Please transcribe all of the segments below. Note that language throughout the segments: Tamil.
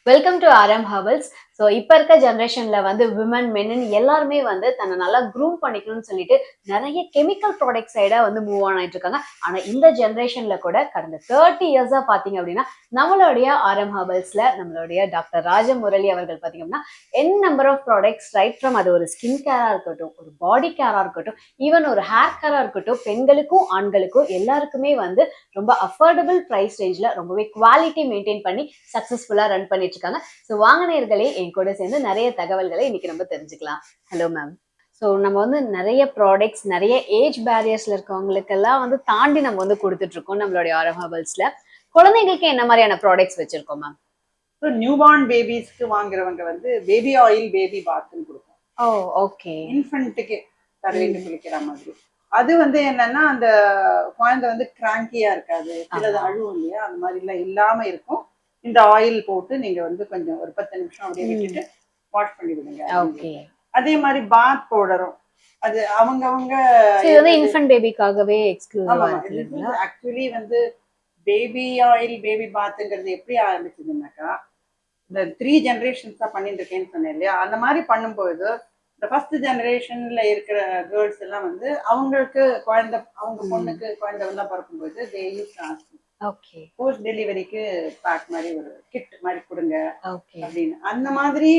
Welcome to RM Herbals. So இப்போ இருக்க ஜென்ரேஷன்ல வந்து விமன் மென்னு எல்லாருமே வந்து தன்னை நல்லா க்ரூம் பண்ணிக்கணும்னு சொல்லிட்டு நிறைய கெமிக்கல் ப்ராடக்ட் சைடா வந்து மூவ் ஆன் ஆயிட்டு இருக்காங்க. ஆனா இந்த ஜென்ரேஷன்ல கூட கடந்த 30 இயர்ஸா பாத்தீங்க அப்படின்னா நம்மளுடைய RM Herbals நம்மளுடைய டாக்டர் ராஜமுரளி அவர்கள் பாத்தீங்க அப்படின்னா number of products right from அது ஒரு ஸ்கின் கேரா இருக்கட்டும், ஒரு பாடி கேரா இருக்கட்டும், ஈவன் ஒரு ஹேர் கேரா இருக்கட்டும், பெண்களுக்கும் ஆண்களுக்கும் எல்லாருக்குமே வந்து ரொம்ப அஃபோர்டபுள் ப்ரைஸ் ரேஞ்ச்ல ரொம்பவே குவாலிட்டி மெயின்டைன் பண்ணி சக்சஸ்ஃபுல்லா ரன் பண்ணிட்டு இருக்காங்க. ஸோ வாங்கினர்களே என் கூட சேர்ந்து நிறைய தகவல்களை இன்னைக்கு நம்ம தெரிஞ்சுக்கலாம். Hello ma'am. ஸோ நம்ம வந்து நிறைய ப்ராடக்ட்ஸ் நிறைய ஏஜ் பேரியர்ஸ்ல இருக்கவங்களுக்கெல்லாம் வந்து தாண்டி நம்ம வந்து கொடுத்துட்டு இருக்கோம் நம்மளுடைய RM Herbals. குழந்தைங்களுக்கு என்ன மாதிரியான ப்ராடக்ட்ஸ் வச்சிருக்கோம் மேம்? ஸோ நியூபார்ன் பேபிஸ்க்கு வாங்குறவங்க வந்து பேபி ஆயில் பேபி பாத்னு கொடுப்போம். ஓ ஓகே. இன்ஃபென்ட்டுக்கு தடவிட்டு குளிக்கிற மாதிரி. அது வந்து என்னன்னா அந்த குழந்தை வந்து கிராங்கியா இருக்காது, சிலது அழுவும் இல்லையா, அந்த மாதிரி எல்லாம் இல்லாம இருக்கும். இந்த ஆயில் போட்டு நீங்க வந்து கொஞ்சம் ஒரு 10 நிமிஷம் அப்படியே விட்டுட்டு வாஷ் பண்ணி விடுங்க. ஓகே. அதே மாதிரி பாத் பவுடரும் அது அவங்கவங்க இன்ஃபென்ட் பேபிக்காகவே எக்ஸ்க்ளூசிவா இருக்குங்களா? ஆக்சுவலி வந்து பேபி ஆயில் பேபி பாத்துங்கிறது எப்படி ஆரம்பிச்சதுன்னாக்கா, இந்த 3 ஜெனரேஷன்ஸா பண்ணிட்டு இருக்கேன்னு சொன்னேன் இல்லையா, அந்த மாதிரி பண்ணும்போது இந்த ஃபர்ஸ்ட் ஜெனரேஷன்ல இருக்கிற கேர்ள்ஸ் எல்லாம் வந்து அவங்களுக்கு குழந்தை, அவங்க பொண்ணுக்கு குழந்தை எல்லாம் பிறக்கும்போது தே யூஸ் ஓகே போஸ்ட் டெலிவரிக்கு பேக் மாதிரி ஒரு கிட் மாதிரி கொடுங்க ஓகே அப்படின்னு அந்த மாதிரி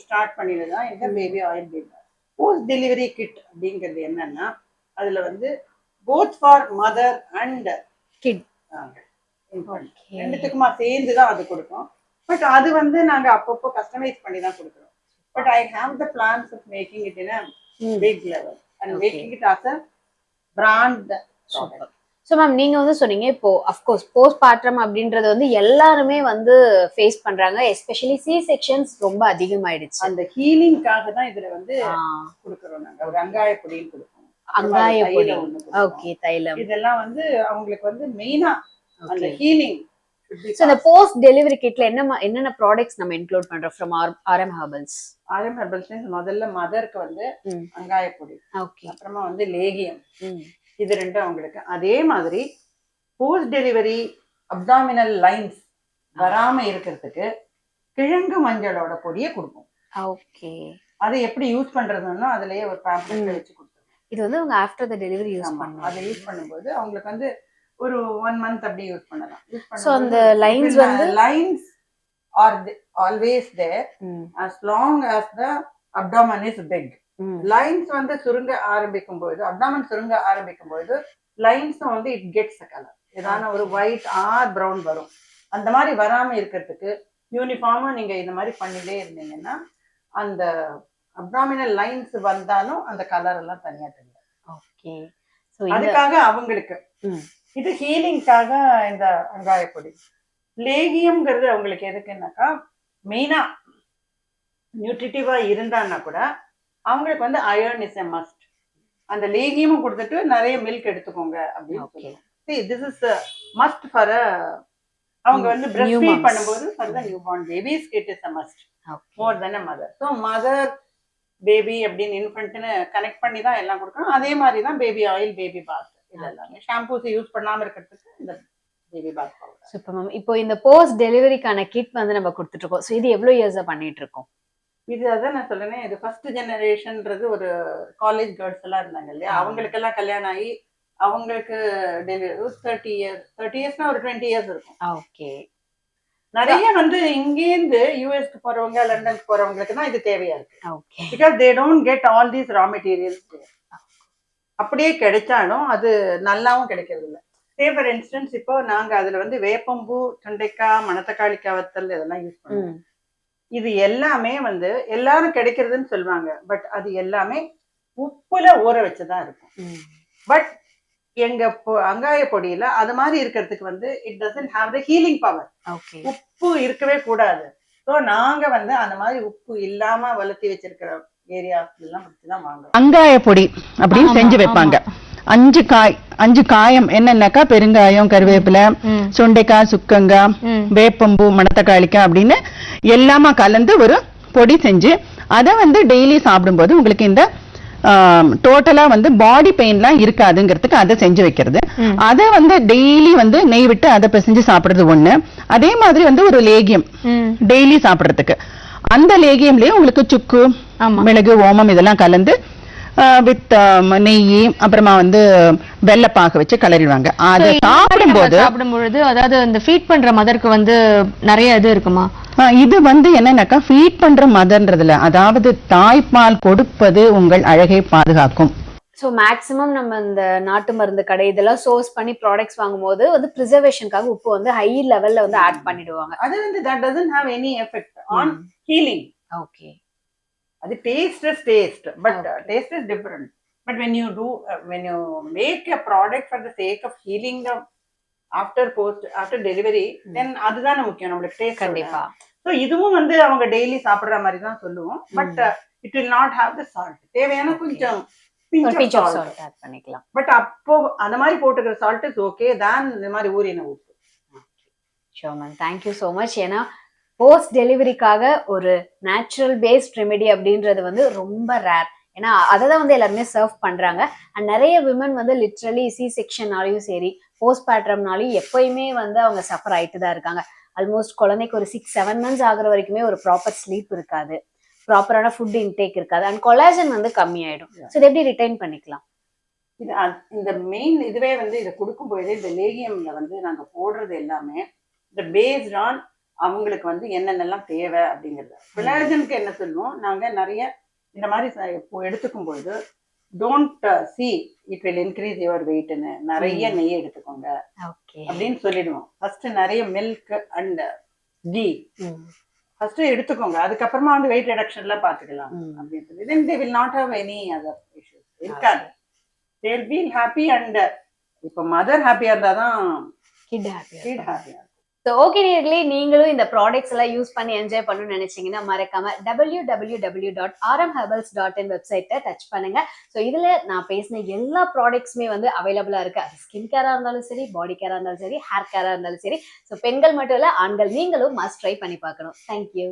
ஸ்டார்ட் பண்ணிடுதான் இந்த baby oil baby. Post delivery kit அப்படிங்கிறது என்னன்னா அதுல வந்து both for mother and kit ரெண்டுத்துக்குமா சேர்ந்துதான் அது கொடுக்கும். பட் அது வந்து நாங்க அப்பப்போ கஸ்டமைஸ் பண்ணி தான் கொடுக்குறோம். But I have the plans of making it in a big level and making it as a brand product. So ma'am நீங்க வந்து சொன்னீங்க இப்போ அஃப்கோர்ஸ் போஸ்ட் பார்ட்ரம் அப்படின்றது வந்து எல்லாருமே வந்து ஃபேஸ் பண்றாங்க, எஸ்பெஷலி சி செக்ஷன்ஸ் ரொம்ப அதிகமாயிடுச்சு. அந்த ஹீலிங்காக தான் இதுல வந்து கொடுக்குறோம். நாங்க ஒரு அங்காய பொடின்னு கொடுப்போம். அங்காய பொடி, ஓகே, தைலம், இதெல்லாம் வந்து அவங்களுக்கு வந்து மெயினா அந்த ஹீலிங். ஸோ இந்த போஸ்ட் டெலிவரி கிட்ல என்னென்ன ப்ராடக்ட்ஸ் நம்ம இன்க்ளூட் பண்றோம் from RM Herbals? RM Herbals முதல்ல மதருக்கு வந்து அங்காய பொடி, ஓகே, அப்புறமா வந்து லேகியம், இது ரெண்டும் அவங்களுக்கு. அதே மாதிரி போஸ்ட் டெலிவரி அப்டாமினல் லைன்ஸ் வராம இருக்கிறதுக்கு கிழங்கு மஞ்சளோட பொடியை கொடுப்போம். ஓகே. அதை எப்படி யூஸ் பண்றதுன்னா அதுலயே ஒரு பேம்ப்ளெட் வச்சு கொடுத்துருவோம். இது வந்து அவங்க ஆஃப்டர் த டெலிவரி யூஸ் பண்ணலாம். அதை யூஸ் பண்ணும்போது அவங்களுக்கு வந்து ஒரு 1 மந்த் அப்படியே யூஸ் பண்ணலாம். சோ அந்த லைன்ஸ் வந்து lines are always there as long as the abdomen is big. Lines வந்து சுருங்க ஆரம்பிக்கும் போது, அப்டாமன் சுருங்க ஆரம்பிக்கும் போது லைன்ஸ் வந்து இட் கெட்ஸ் கலர், ஏதான ஒரு ஒயிட் ஆர் ப்ரௌன் வரும். அந்த மாதிரி வராம இருக்கிறதுக்கு யூனிஃபார்மா நீங்க இந்த மாதிரி பண்ணிட்டே இருந்தீங்கன்னா அந்த அப்டாமினல் லைன்ஸ் வந்தாலும் அந்த கலர் எல்லாம் தனியா தெரியும். ஓகே. அதுக்காக அவங்களுக்கு இது ஹீலிங்காக இந்த அங்காயப்பொடி. லேகியம்ங்கிறது அவங்களுக்கு எதுக்குன்னாக்கா மெயினா நியூட்ரிட்டிவா இருந்தான்னா கூட அவங்களுக்கு வந்து அயர்ன் இஸ் எ மஸ்ட். அந்த லேகியமும் கொடுத்துட்டு நிறைய மில்க் எடுத்துக்கோங்க அப்படின்னு சொல்லுவோம். திஸ் இஸ் மஸ்ட் ஃபார் அவங்க வந்து பிரஸ்ட் ஃபீட் பண்ணும்போது for the new born babies it is a must more then a mother. So mother baby அப்படின்னு இன்ஃபென்ட்னு கனெக்ட் பண்ணி தான் எல்லாம் கொடுக்கணும். அதே மாதிரி தான் பேபி ஆயில் பேபி பாத் இதெல்லாமே ஷாம்பூஸ் யூஸ் பண்ணாம இருக்கிறதுக்கு இந்த பேபி பாத் பவுடர். Super ma'am. இப்போ இந்த போஸ்ட் டெலிவரிக்கான கிட் வந்து நம்ம கொடுத்துட்டு இருக்கோம். ஸோ இது எவ்வளவு இயர்ஸா பண்ணிட்டு இருக்கோம்? இது அதான் நான் சொல்றேன், இது ஃபர்ஸ்ட் ஜெனரேஷன்ன்றது ஒரு காலேஜ் கேர்ள்ஸ் எல்லாம் இருந்தாங்க இல்லையா, அவங்களுக்கெல்லாம் கல்யாணம் ஆகி அவங்களுக்கு டெலிவரி 30 இயர்ஸ்னா ஒரு 20 இயர்ஸ் இருக்கும். ஓகே. நிறைய வந்து இங்கேருந்து யூஎஸ்க்கு போறவங்க லண்டனுக்கு போறவங்களுக்கு தான் இது தேவையா இருக்கு. Okay. Because they don't get all these raw materials. அப்படியே கிடைச்சாலும் அது நல்லாவும் கிடைக்கிறது இல்லை. சே ஃபார் இன்ஸ்டன்ஸ் இப்போ நாங்க அதுல வந்து வேப்பம்பூ, சுண்டைக்காய், மணத்தக்காளிக்காய் வத்தல் இதெல்லாம் யூஸ் பண்ணுவோம். இது எல்லாமே வந்து எல்லாரும் கிடைக்கிறதுன்னு சொல்லுவாங்க, பட் அது எல்லாமே உப்புல ஊற வச்சுதான் இருக்கும். பட் எங்க அங்காய பொடியில அது மாதிரி இருக்கிறதுக்கு வந்து it doesn't have the healing power. உப்பு இருக்கவே கூடாது. ஸோ நாங்க வந்து அந்த மாதிரி உப்பு இல்லாம வளர்த்தி வச்சிருக்கிற ஏரியாஸ்ல எல்லாம் தான் வாங்குறோம். அங்காய பொடி அப்படின்னு செஞ்சு வைப்பாங்க. 5 காயம் என்னன்னாக்கா பெருங்காயம், கருவேப்பிலை, சுண்டைக்காய், சுக்கங்காய், வேப்பம்பூ, மணத்தக்காளிக்காய் அப்படின்னு எல்லாமா கலந்து ஒரு பொடி செஞ்சு அதை வந்து டெய்லி சாப்பிடும்போது உங்களுக்கு இந்த டோட்டலா வந்து பாடி பெயின்லாம் இருக்காதுங்கிறதுக்கு அதை செஞ்சு வைக்கிறது. அதை வந்து டெய்லி வந்து நெய் விட்டு அதை பிசைஞ்சு சாப்பிடுறது ஒண்ணு. அதே மாதிரி வந்து ஒரு லேகியம் டெய்லி சாப்பிடுறதுக்கு, அந்த லேகியம்லயே உங்களுக்கு சுக்கு, மிளகு, ஓமம் இதெல்லாம் கலந்து வித் நெய், அப்புறமா வந்து வெள்ளப்பாக வச்சு கலரிடுவாங்க. அதை சாப்பிடும்பொழுது அதாவது இந்த ஃபீட் பண்ற மதருக்கு வந்து நிறைய இது இருக்குமா? இது வந்து என்னன்னாக்கா ஃபீட் பண்ற மதர்ன்றதுல, அதாவது தாய்ப்பால் கொடுப்பது உங்கள் அழகை பாதுகாக்கும். ஸோ மேக்ஸிமம் நம்ம இந்த நாட்டு மருந்து கடை இதெல்லாம் சோர்ஸ் பண்ணி ப்ராடக்ட்ஸ் வாங்கும்போது வந்து ப்ரிசர்வேஷனுக்காக உப்பு வந்து ஹை லெவல்ல வந்து ஆட் பண்ணிடுவாங்க. அது வந்து that doesn't have any effect on healing. Okay, அது taste but taste is different. But when you do when you make a product for the sake of healing the after delivery, then அதுதான் முக்கியம் நம்மளுக்கு டேஸ்ட். கண்டிப்பா. ஸோ இதுவும் வந்து அவங்க டெய்லி சாப்பிடுற மாதிரி தான் சொல்லுவோம். But it will not have the salt. தேவையான கொஞ்சம் pinch of salt ஆட் பண்ணிக்கலாம். பட் அப்போ அந்த மாதிரி போட்டுக்கிற சால்ட் இஸ் ஓகே தான் இந்த மாதிரி ஊறின உப்பு. Sure ma'am, thank you so much. ஏன்னா போஸ்ட் டெலிவரிக்காக ஒரு நேச்சுரல் பேஸ்ட் ரெமெடி அப்படின்றது வந்து ரொம்ப ரேர். ஏன்னா அதை தான் வந்து எல்லாருமே சர்வ் பண்றாங்க. அண்ட் நிறைய விமன் வந்து லிட்ரலி சி செக்ஷன்னாலையும் சரி போஸ்ட் பேட்ரம்னாலையும் எப்பயுமே வந்து அவங்க சஃபர் ஆயிட்டு தான் இருக்காங்க. ஆல்மோஸ்ட் குழந்தைக்கு ஒரு 6-7 months ஆகுற வரைக்குமே ஒரு ப்ராப்பர் ஸ்லீப் இருக்காது, ப்ராப்பரான ஃபுட் இன்டேக் இருக்காது, அண்ட் கொலாஜன் வந்து கம்மியாயிடும். ஸோ இதை எப்படி ரிட்டைன் பண்ணிக்கலாம்? இது இந்த மெயின் இதுவே வந்து இதை கொடுக்கும்போது இந்த லேகியம்ல வந்து நாங்க போடுறது எல்லாமே இந்த பேஸ்ட் ஆன் அவங்களுக்கு வந்து என்னென்னலாம் தேவை அப்படிங்கிறது. கொலாஜனுக்கு என்ன சொல்லுவோம் நாங்க நிறைய இந்த மாதிரி எடுத்துக்கும் போது don't see it will increase your வெயிட்னு நிறைய நெய் எடுத்துக்கோங்க அப்படின்னு சொல்லிடுவோம். ஃபர்ஸ்ட் நிறைய மில்க் அண்ட் கீ ஃபர்ஸ்ட் எடுத்துக்கோங்க, அதுக்கப்புறமா வந்து வெயிட் ரிடக்ஷன்ல பாத்துக்கலாம் அப்படின்னு சொல்லி. Then they will not have any other issues இருக்காது. They will feel happy. And இப்போ மதர் ஹாப்பியா இருந்தாதான் கிட் ஹாப்பியா. ஸோ ஓகே நேயர்களே, நீங்களும் இந்த ப்ராடக்ட்ஸ் எல்லாம் யூஸ் பண்ணி என்ஜாய் பண்ணணும்னு நினைச்சீங்கன்னா மறக்காம www.rmherbals.in வெப்சைட்டை டச் பண்ணுங்க. ஸோ இதுல நான் பேசின எல்லா ப்ராடக்ட்ஸுமே வந்து அவைலபிளா இருக்கு. அது ஸ்கின் கேரா இருந்தாலும் சரி, பாடி கேரா இருந்தாலும் சரி, ஹேர் கேரா இருந்தாலும் சரி. ஸோ பெண்கள் மட்டும் இல்ல, ஆண்கள் நீங்களும் மஸ்ட் ட்ரை பண்ணி பார்க்கணும். தேங்க்யூ.